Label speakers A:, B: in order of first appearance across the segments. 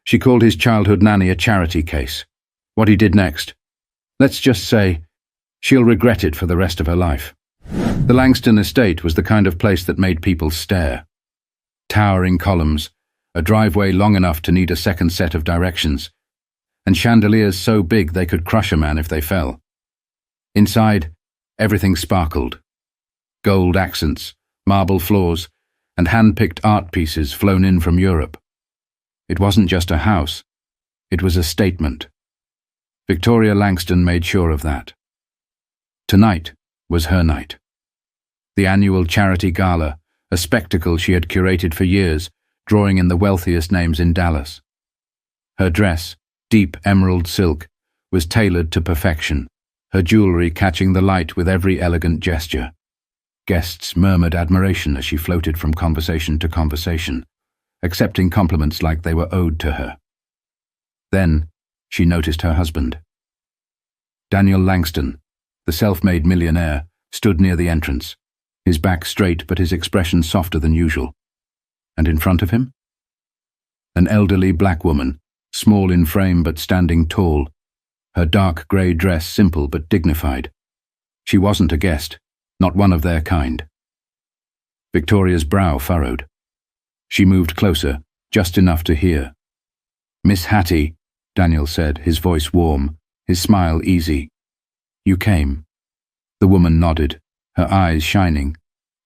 A: She called his childhood nanny a charity case. What he did next, let's just say, she'll regret it for the rest of her life. The Langston estate was the kind of place that made people stare. Towering columns, a driveway long enough to need a second set of directions, and chandeliers so big they could crush a man if they fell. Inside, everything sparkled. Gold accents, marble floors, and hand-picked art pieces flown in from Europe. It wasn't just a house, it was a statement. Victoria Langston made sure of that. Tonight was her night. The annual charity gala, a spectacle she had curated for years, drawing in the wealthiest names in Dallas. Her dress, deep emerald silk, was tailored to perfection, her jewelry catching the light with every elegant gesture. Guests murmured admiration as she floated from conversation to conversation, accepting compliments like they were owed to her. Then she noticed her husband. Daniel Langston, the self-made millionaire, stood near the entrance, his back straight but his expression softer than usual. And in front of him? An elderly black woman, small in frame but standing tall, her dark grey dress simple but dignified. She wasn't a guest, not one of their kind. Victoria's brow furrowed. She moved closer, just enough to hear. "Miss Hattie," Daniel said, his voice warm, his smile easy. "You came." The woman nodded, her eyes shining.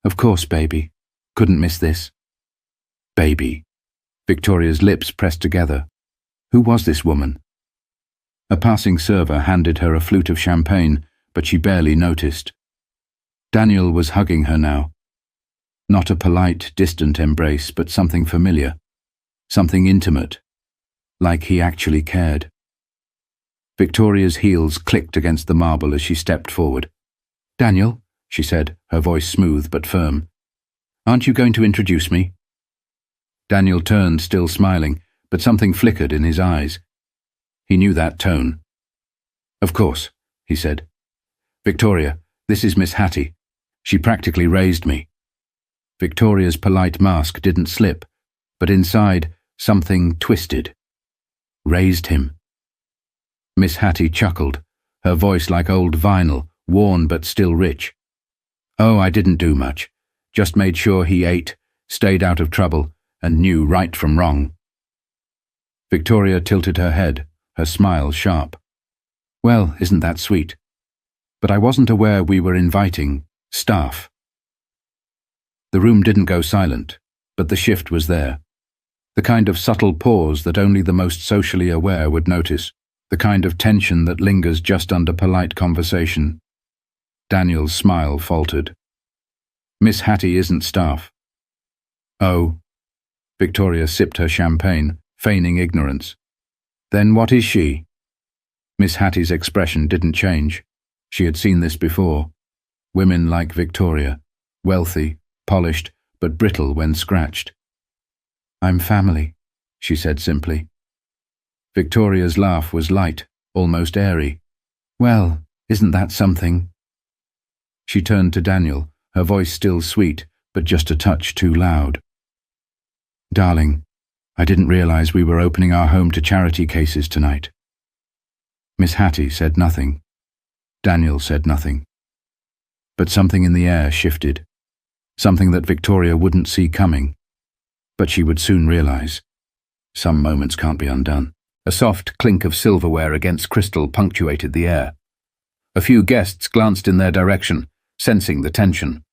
A: "Of course, baby. Couldn't miss this." Baby. Victoria's lips pressed together. Who was this woman? A passing server handed her a flute of champagne, but she barely noticed. Daniel was hugging her now. Not a polite, distant embrace, but something familiar, something intimate, like he actually cared. Victoria's heels clicked against the marble as she stepped forward. "Daniel," she said, her voice smooth but firm, "aren't you going to introduce me?" Daniel turned, still smiling, but something flickered in his eyes. He knew that tone. "Of course," he said. "Victoria, this is Miss Hattie. She practically raised me." Victoria's polite mask didn't slip, but inside, something twisted. Raised him. Miss Hattie chuckled, her voice like old vinyl, worn but still rich. "Oh, I didn't do much. Just made sure he ate, stayed out of trouble, and knew right from wrong." Victoria tilted her head, her smile sharp. "Well, isn't that sweet? But I wasn't aware we were inviting staff." The room didn't go silent, but the shift was there. The kind of subtle pause that only the most socially aware would notice, the kind of tension that lingers just under polite conversation. Daniel's smile faltered. "Miss Hattie isn't staff." "Oh." Victoria sipped her champagne, feigning ignorance. "Then what is she?" Miss Hattie's expression didn't change. She had seen this before. Women like Victoria, wealthy, polished, but brittle when scratched. "I'm family," she said simply. Victoria's laugh was light, almost airy. "Well, isn't that something?" She turned to Daniel, her voice still sweet, but just a touch too loud. "Darling, I didn't realize we were opening our home to charity cases tonight." Miss Hattie said nothing. Daniel said nothing. But something in the air shifted. Something that Victoria wouldn't see coming. But she would soon realize. Some moments can't be undone. A soft clink of silverware against crystal punctuated the air. A few guests glanced in their direction, sensing the tension.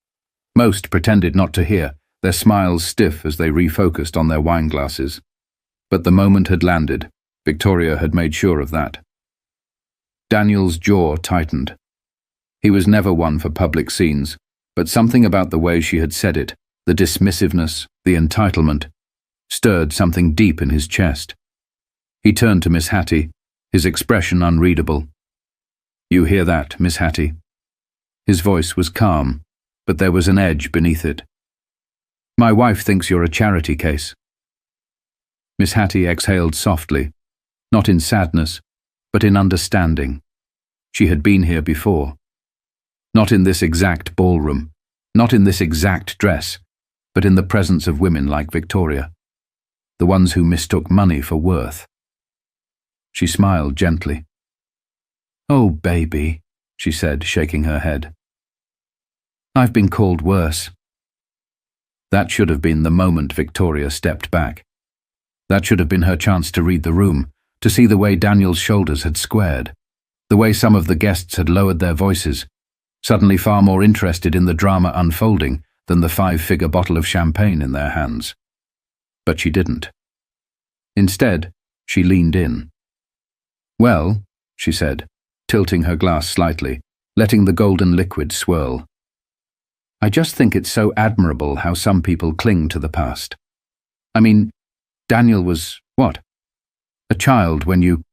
A: Most pretended not to hear, their smiles stiff as they refocused on their wine glasses. But the moment had landed. Victoria had made sure of that. Daniel's jaw tightened. He was never one for public scenes, but something about the way she had said it, the dismissiveness, the entitlement, stirred something deep in his chest. He turned to Miss Hattie, his expression unreadable. "You hear that, Miss Hattie?" His voice was calm, but there was an edge beneath it. "My wife thinks you're a charity case." Miss Hattie exhaled softly, not in sadness, but in understanding. She had been here before. Not in this exact ballroom, not in this exact dress, but in the presence of women like Victoria. the ones who mistook money for worth. She smiled gently. "Oh, baby," she said, shaking her head. "I've been called worse." That should have been the moment Victoria stepped back. That should have been her chance to read the room, to see the way Daniel's shoulders had squared, the way some of the guests had lowered their voices, suddenly far more interested in the drama unfolding than the 5-figure bottle of champagne in their hands. But she didn't. Instead, she leaned in. "Well," she said, tilting her glass slightly, letting the golden liquid swirl. "I just think it's so admirable how some people cling to the past. I mean, Daniel was, what? A child when you—"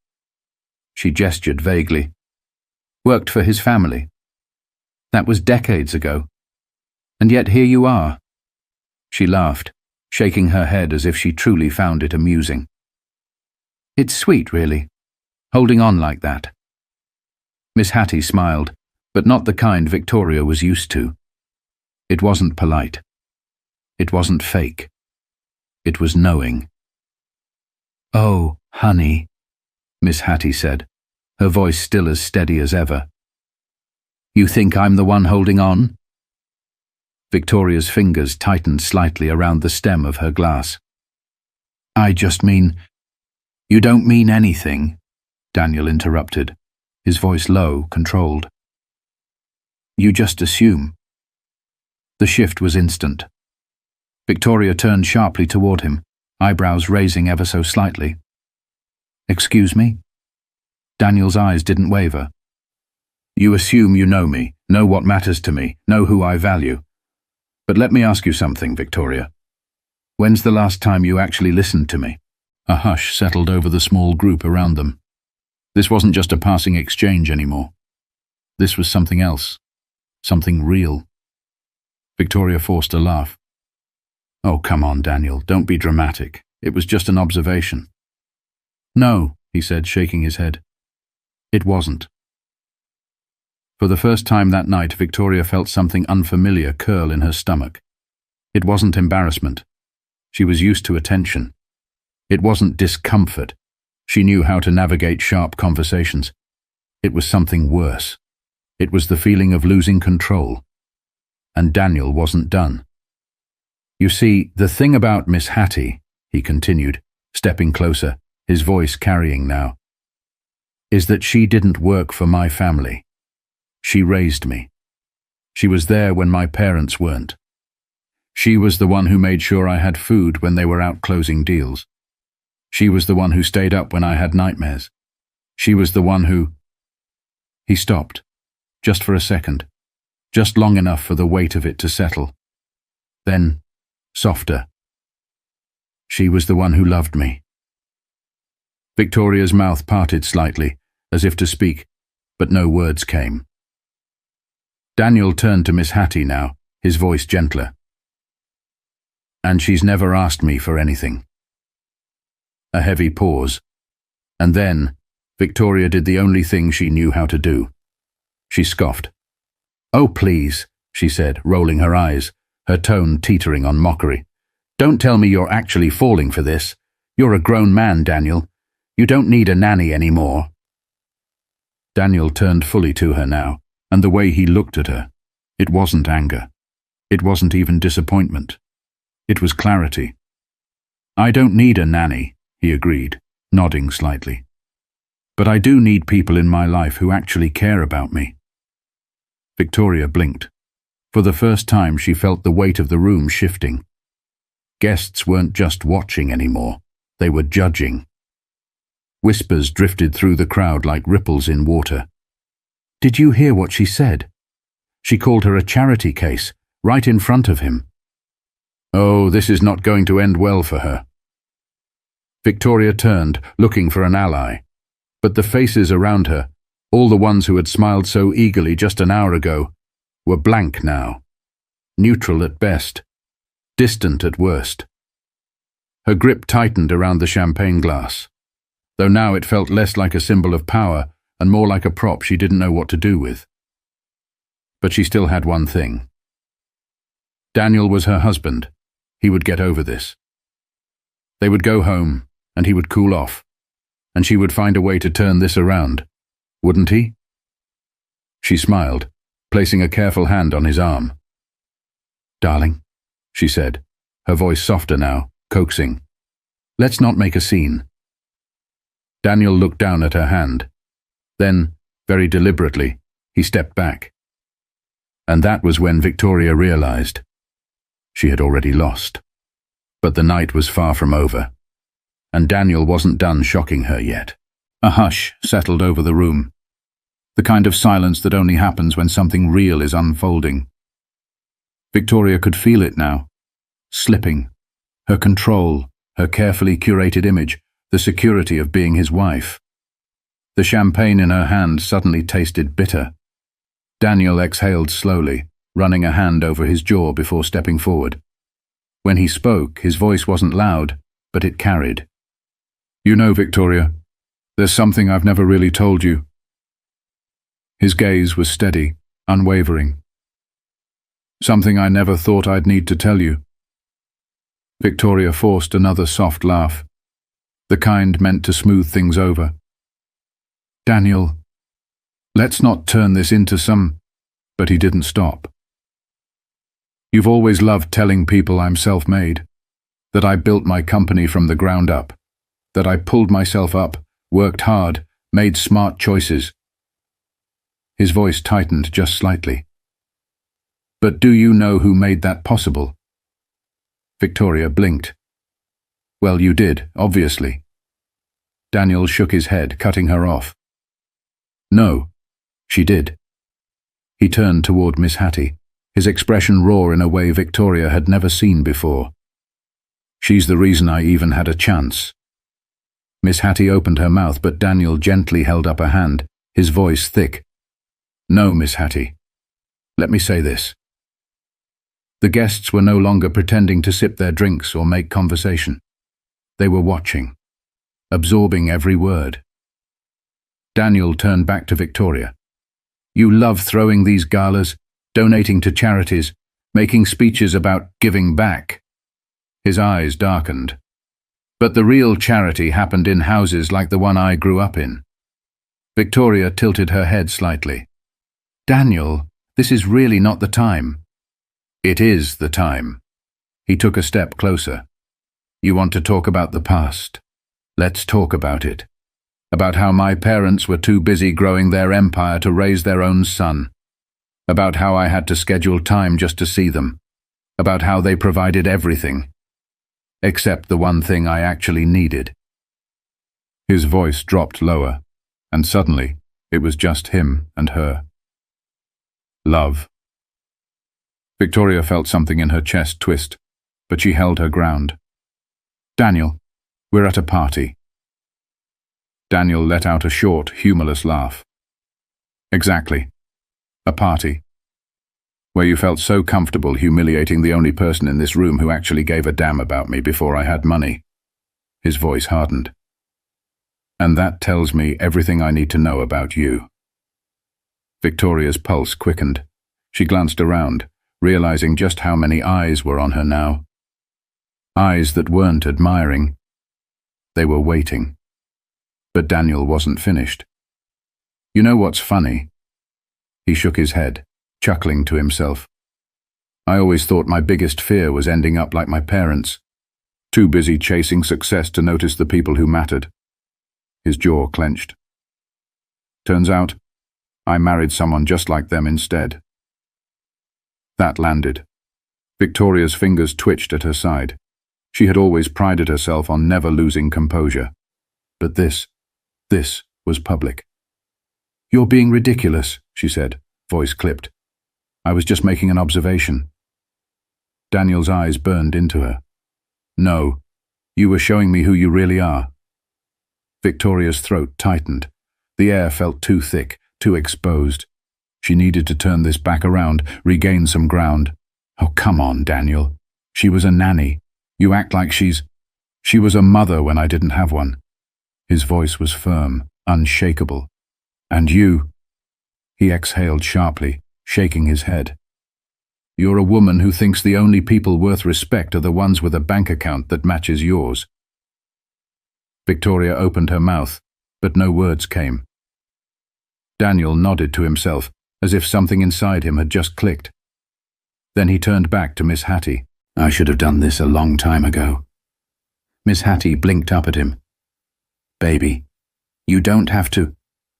A: She gestured vaguely. "Worked for his family. That was decades ago. And yet here you are." She laughed, shaking her head as if she truly found it amusing. "It's sweet, really, holding on like that." Miss Hattie smiled, but not the kind Victoria was used to. It wasn't polite. It wasn't fake. It was knowing. "Oh, honey," Miss Hattie said, her voice still as steady as ever. "You think I'm the one holding on?" Victoria's fingers tightened slightly around the stem of her glass. "I just mean—" "You don't mean anything," Daniel interrupted, his voice low, controlled. "You just assume." The shift was instant. Victoria turned sharply toward him, eyebrows raising ever so slightly. "Excuse me?" Daniel's eyes didn't waver. "You assume you know me, know what matters to me, know who I value. But let me ask you something, Victoria. When's the last time you actually listened to me?" A hush settled over the small group around them. This wasn't just a passing exchange anymore. This was something else. Something real. Victoria forced a laugh. "Oh, come on, Daniel, don't be dramatic. It was just an observation." "No," he said, shaking his head. "It wasn't." For the first time that night, Victoria felt something unfamiliar curl in her stomach. It wasn't embarrassment. She was used to attention. It wasn't discomfort. She knew how to navigate sharp conversations. It was something worse. It was the feeling of losing control. And Daniel wasn't done. "You see, the thing about Miss Hattie," he continued, stepping closer, his voice carrying now, "is that she didn't work for my family. She raised me. She was there when my parents weren't. She was the one who made sure I had food when they were out closing deals. She was the one who stayed up when I had nightmares. She was the one who—" He stopped, just for a second, just long enough for the weight of it to settle. Then, softer. "She was the one who loved me." Victoria's mouth parted slightly, as if to speak, but no words came. Daniel turned to Miss Hattie now, his voice gentler. "And she's never asked me for anything." A heavy pause, and then Victoria did the only thing she knew how to do. She scoffed. "Oh, please," she said, rolling her eyes, her tone teetering on mockery. "Don't tell me you're actually falling for this. You're a grown man, Daniel. You don't need a nanny anymore." Daniel turned fully to her now, and the way he looked at her, it wasn't anger. It wasn't even disappointment. It was clarity. "I don't need a nanny," he agreed, nodding slightly. "But I do need people in my life who actually care about me." Victoria blinked. For the first time, she felt the weight of the room shifting. Guests weren't just watching anymore. They were judging. Whispers drifted through the crowd like ripples in water. "Did you hear what she said? She called her a charity case, right in front of him." Oh, this is not going to end well for her. Victoria turned, looking for an ally. But the faces around her, all the ones who had smiled so eagerly just an hour ago, were blank now. Neutral at best. Distant at worst. Her grip tightened around the champagne glass, though now it felt less like a symbol of power and more like a prop she didn't know what to do with. But she still had one thing. Daniel was her husband. He would get over this. They would go home, and he would cool off, and she would find a way to turn this around, wouldn't he? She smiled, placing a careful hand on his arm. "Darling," she said, her voice softer now, coaxing. "Let's not make a scene." Daniel looked down at her hand. Then, very deliberately, he stepped back. And that was when Victoria realized. She had already lost. But the night was far from over, and Daniel wasn't done shocking her yet. A hush settled over the room, the kind of silence that only happens when something real is unfolding. Victoria could feel it now, slipping. Her control, her carefully curated image, the security of being his wife. The champagne in her hand suddenly tasted bitter. Daniel exhaled slowly, running a hand over his jaw before stepping forward. When he spoke, his voice wasn't loud, but it carried. "You know, Victoria, there's something I've never really told you." His gaze was steady, unwavering. "Something I never thought I'd need to tell you." Victoria forced another soft laugh, the kind meant to smooth things over. "Daniel, let's not turn this into some—" But he didn't stop. "You've always loved telling people I'm self-made, that I built my company from the ground up, that I pulled myself up, worked hard, made smart choices." His voice tightened just slightly. "But do you know who made that possible?" Victoria blinked. "Well, you did, obviously." Daniel shook his head, cutting her off. "No, she did." He turned toward Miss Hattie, his expression raw in a way Victoria had never seen before. "She's the reason I even had a chance." Miss Hattie opened her mouth, but Daniel gently held up a hand, his voice thick. "No, Miss Hattie. Let me say this." The guests were no longer pretending to sip their drinks or make conversation. They were watching, absorbing every word. Daniel turned back to Victoria. "You love throwing these galas, donating to charities, making speeches about giving back." His eyes darkened. "But the real charity happened in houses like the one I grew up in." Victoria tilted her head slightly. "Daniel, this is really not the time." "It is the time." He took a step closer. "You want to talk about the past? Let's talk about it. About how my parents were too busy growing their empire to raise their own son. About how I had to schedule time just to see them. About how they provided everything. Except the one thing I actually needed." His voice dropped lower, and suddenly it was just him and her. Love. Victoria felt something in her chest twist, but she held her ground. "Daniel, we're at a party." Daniel let out a short, humorless laugh. "Exactly. A party. Where you felt so comfortable humiliating the only person in this room who actually gave a damn about me before I had money." His voice hardened. "And that tells me everything I need to know about you." Victoria's pulse quickened. She glanced around, realizing just how many eyes were on her now. Eyes that weren't admiring. They were waiting. But Daniel wasn't finished. "You know what's funny?" He shook his head, chuckling to himself. "I always thought my biggest fear was ending up like my parents, too busy chasing success to notice the people who mattered." His jaw clenched. "Turns out, I married someone just like them instead." That landed. Victoria's fingers twitched at her side. She had always prided herself on never losing composure. But this was public. "You're being ridiculous," she said, voice clipped. "I was just making an observation." Daniel's eyes burned into her. "No, you were showing me who you really are." Victoria's throat tightened. The air felt too thick, too exposed. She needed to turn this back around, regain some ground. "Oh, come on, Daniel. She was a nanny. You act like she was a mother when I didn't have one." His voice was firm, unshakable. "And you—" He exhaled sharply, shaking his head. "You're a woman who thinks the only people worth respect are the ones with a bank account that matches yours." Victoria opened her mouth, but no words came. Daniel nodded to himself, as if something inside him had just clicked. Then he turned back to Miss Hattie. "I should have done this a long time ago." Miss Hattie blinked up at him. "Baby, you don't have to."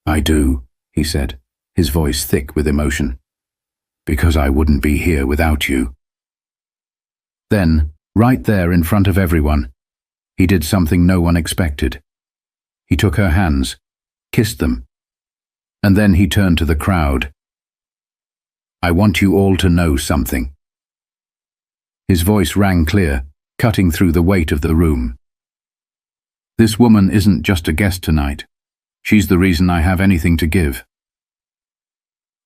A: "I do," he said, his voice thick with emotion. "Because I wouldn't be here without you." Then, right there in front of everyone, he did something no one expected. He took her hands, kissed them, and then he turned to the crowd. "I want you all to know something." His voice rang clear, cutting through the weight of the room. "This woman isn't just a guest tonight. She's the reason I have anything to give."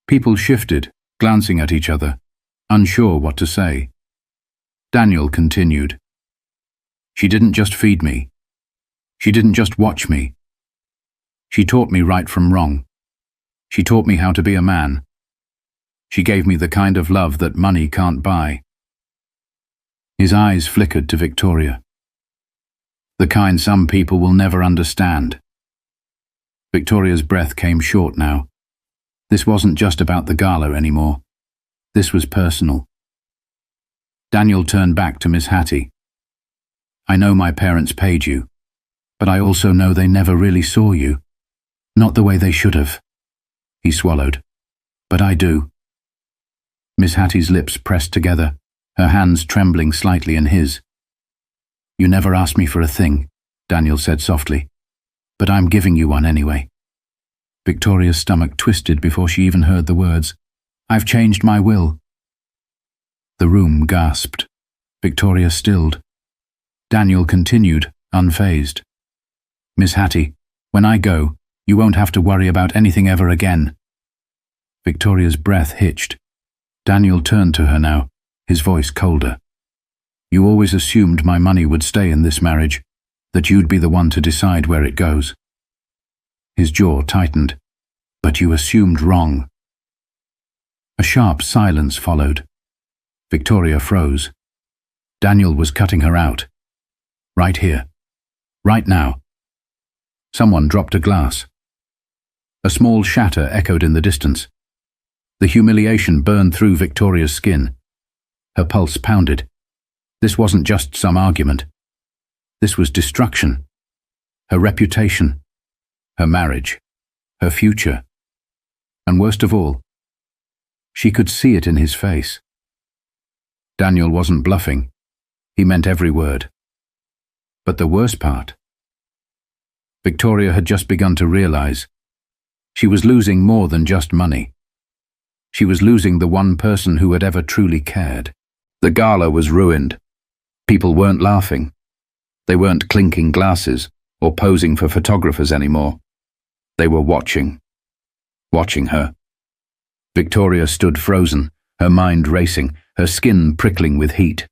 A: People shifted, glancing at each other, unsure what to say. Daniel continued. "She didn't just feed me. She didn't just watch me. She taught me right from wrong. She taught me how to be a man. She gave me the kind of love that money can't buy." His eyes flickered to Victoria. "The kind some people will never understand." Victoria's breath came short now. This wasn't just about the gala anymore. This was personal. Daniel turned back to Miss Hattie. "I know my parents paid you, but I also know they never really saw you. Not the way they should have." He swallowed. "But I do." Miss Hattie's lips pressed together, her hands trembling slightly in his. "You never asked me for a thing," Daniel said softly, "but I'm giving you one anyway." Victoria's stomach twisted before she even heard the words. "I've changed my will." The room gasped. Victoria stilled. Daniel continued, unfazed. "Miss Hattie, when I go, you won't have to worry about anything ever again." Victoria's breath hitched. Daniel turned to her now, his voice colder. "You always assumed my money would stay in this marriage, that you'd be the one to decide where it goes." His jaw tightened. "But you assumed wrong." A sharp silence followed. Victoria froze. Daniel was cutting her out. Right here. Right now. Someone dropped a glass. A small shatter echoed in the distance. The humiliation burned through Victoria's skin. Her pulse pounded. This wasn't just some argument. This was destruction. Her reputation, her marriage, her future. And worst of all, she could see it in his face. Daniel wasn't bluffing. He meant every word. But the worst part, Victoria had just begun to realize she was losing more than just money. She was losing the one person who had ever truly cared. The gala was ruined. People weren't laughing. They weren't clinking glasses or posing for photographers anymore. They were watching. Watching her. Victoria stood frozen, her mind racing, her skin prickling with heat.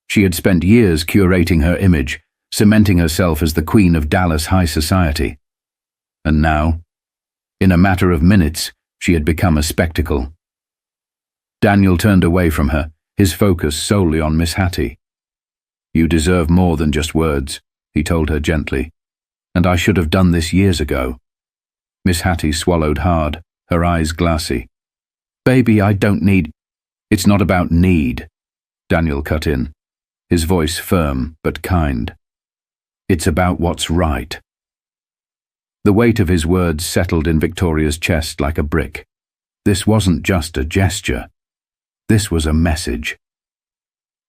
A: She had spent years curating her image, cementing herself as the queen of Dallas high society. And now, in a matter of minutes, she had become a spectacle. Daniel turned away from her, his focus solely on Miss Hattie. "You deserve more than just words," he told her gently. "And I should have done this years ago." Miss Hattie swallowed hard, her eyes glassy. "Baby, I don't need—" "It's not about need," Daniel cut in, his voice firm but kind. "It's about what's right." The weight of his words settled in Victoria's chest like a brick. This wasn't just a gesture. This was a message.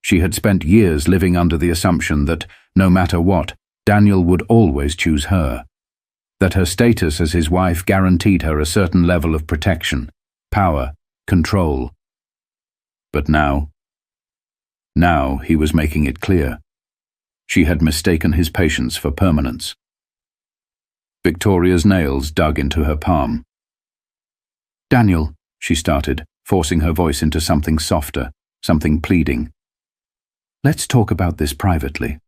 A: She had spent years living under the assumption that, no matter what, Daniel would always choose her. That her status as his wife guaranteed her a certain level of protection, power, control. But now he was making it clear. She had mistaken his patience for permanence. Victoria's nails dug into her palm. "Daniel," she started, forcing her voice into something softer, something pleading. "Let's talk about this privately."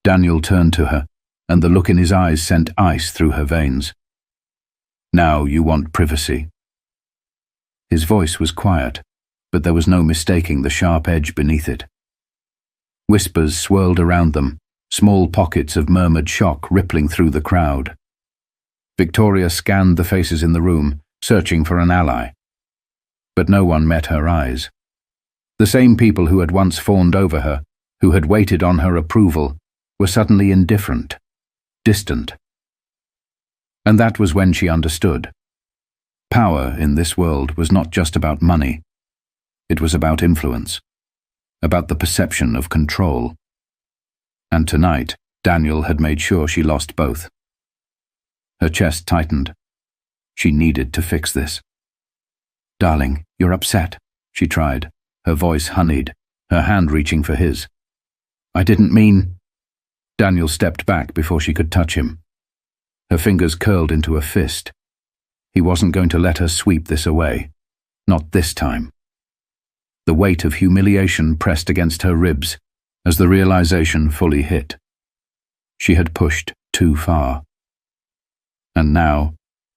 A: Daniel turned to her, and the look in his eyes sent ice through her veins. "Now you want privacy." His voice was quiet, but there was no mistaking the sharp edge beneath it. Whispers swirled around them, small pockets of murmured shock rippling through the crowd. Victoria scanned the faces in the room, searching for an ally. But no one met her eyes. The same people who had once fawned over her, who had waited on her approval, were suddenly indifferent, distant. And that was when she understood. Power in this world was not just about money. It was about influence, about the perception of control. And tonight, Daniel had made sure she lost both. Her chest tightened. She needed to fix this. "Darling, you're upset," she tried, her voice honeyed, her hand reaching for his. "I didn't mean—" Daniel stepped back before she could touch him. Her fingers curled into a fist. He wasn't going to let her sweep this away. Not this time. The weight of humiliation pressed against her ribs as the realization fully hit. She had pushed too far. And now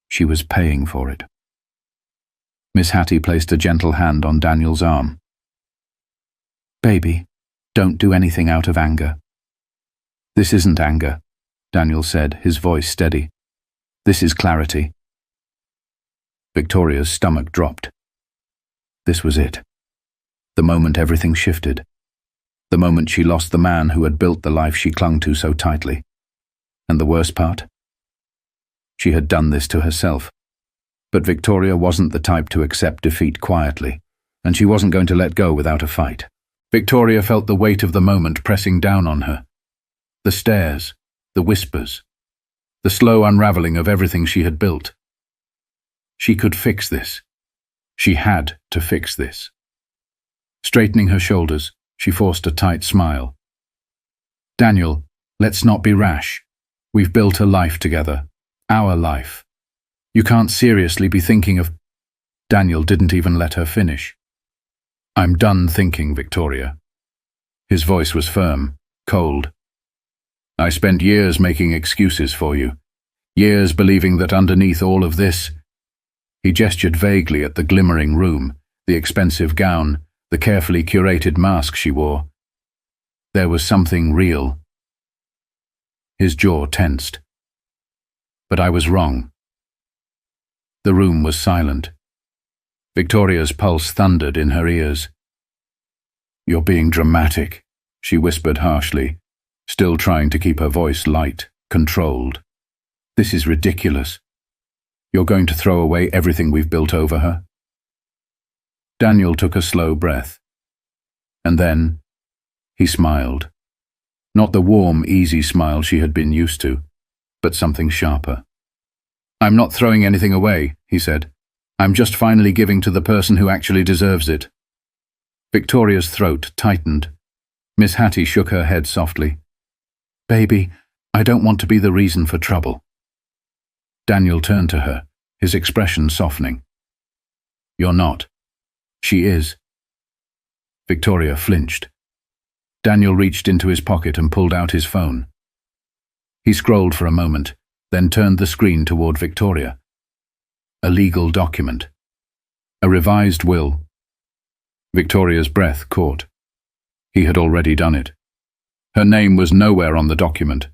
A: she was paying for it. Miss Hattie placed a gentle hand on Daniel's arm. "Baby, don't do anything out of anger." "This isn't anger," Daniel said, his voice steady. "This is clarity." Victoria's stomach dropped. This was it. The moment everything shifted. The moment she lost the man who had built the life she clung to so tightly. And the worst part? She had done this to herself. But Victoria wasn't the type to accept defeat quietly, and she wasn't going to let go without a fight. Victoria felt the weight of the moment pressing down on her. The stares, the whispers, the slow unraveling of everything she had built. She could fix this. She had to fix this. Straightening her shoulders, she forced a tight smile. "Daniel, let's not be rash. We've built a life together. Our life. You can't seriously be thinking of—" Daniel didn't even let her finish. "I'm done thinking, Victoria." His voice was firm, cold. "I spent years making excuses for you. Years believing that underneath all of this—" He gestured vaguely at the glimmering room, the expensive gown, the carefully curated mask she wore. There was something real. His jaw tensed. But I was wrong. The room was silent. Victoria's pulse thundered in her ears. "You're being dramatic," she whispered harshly, still trying to keep her voice light, controlled. "This is ridiculous. You're going to throw away everything we've built over her?" Daniel took a slow breath. And then he smiled. Not the warm, easy smile she had been used to, but something sharper. "I'm not throwing anything away," he said. "I'm just finally giving to the person who actually deserves it." Victoria's throat tightened. Miss Hattie shook her head softly. "Baby, I don't want to be the reason for trouble." Daniel turned to her, his expression softening. "You're not. She is." Victoria flinched. Daniel reached into his pocket and pulled out his phone. He scrolled for a moment, then turned the screen toward Victoria. A legal document. A revised will. Victoria's breath caught. He had already done it. Her name was nowhere on the document.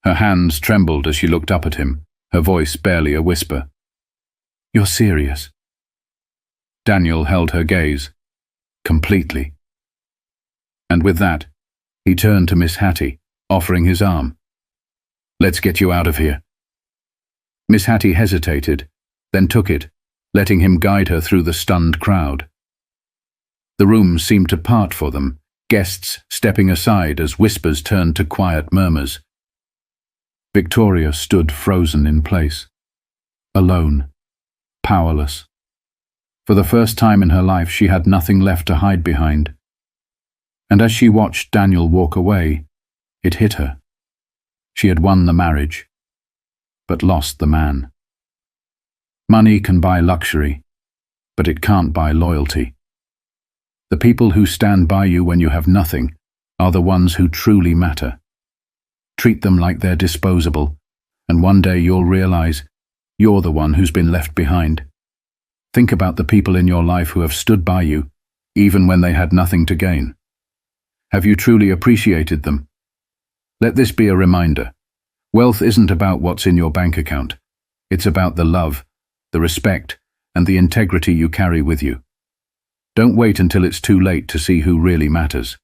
A: Her hands trembled as she looked up at him, her voice barely a whisper. "You're serious?" Daniel held her gaze. Completely. And with that, he turned to Miss Hattie, offering his arm. "Let's get you out of here." Miss Hattie hesitated, then took it, letting him guide her through the stunned crowd. The room seemed to part for them, guests stepping aside as whispers turned to quiet murmurs. Victoria stood frozen in place, alone, powerless. For the first time in her life, she had nothing left to hide behind. And as she watched Daniel walk away, it hit her. She had won the marriage, but lost the man. Money can buy luxury, but it can't buy loyalty. The people who stand by you when you have nothing are the ones who truly matter. Treat them like they're disposable, and one day you'll realize you're the one who's been left behind. Think about the people in your life who have stood by you, even when they had nothing to gain. Have you truly appreciated them? Let this be a reminder. Wealth isn't about what's in your bank account. It's about the love, the respect, and the integrity you carry with you. Don't wait until it's too late to see who really matters.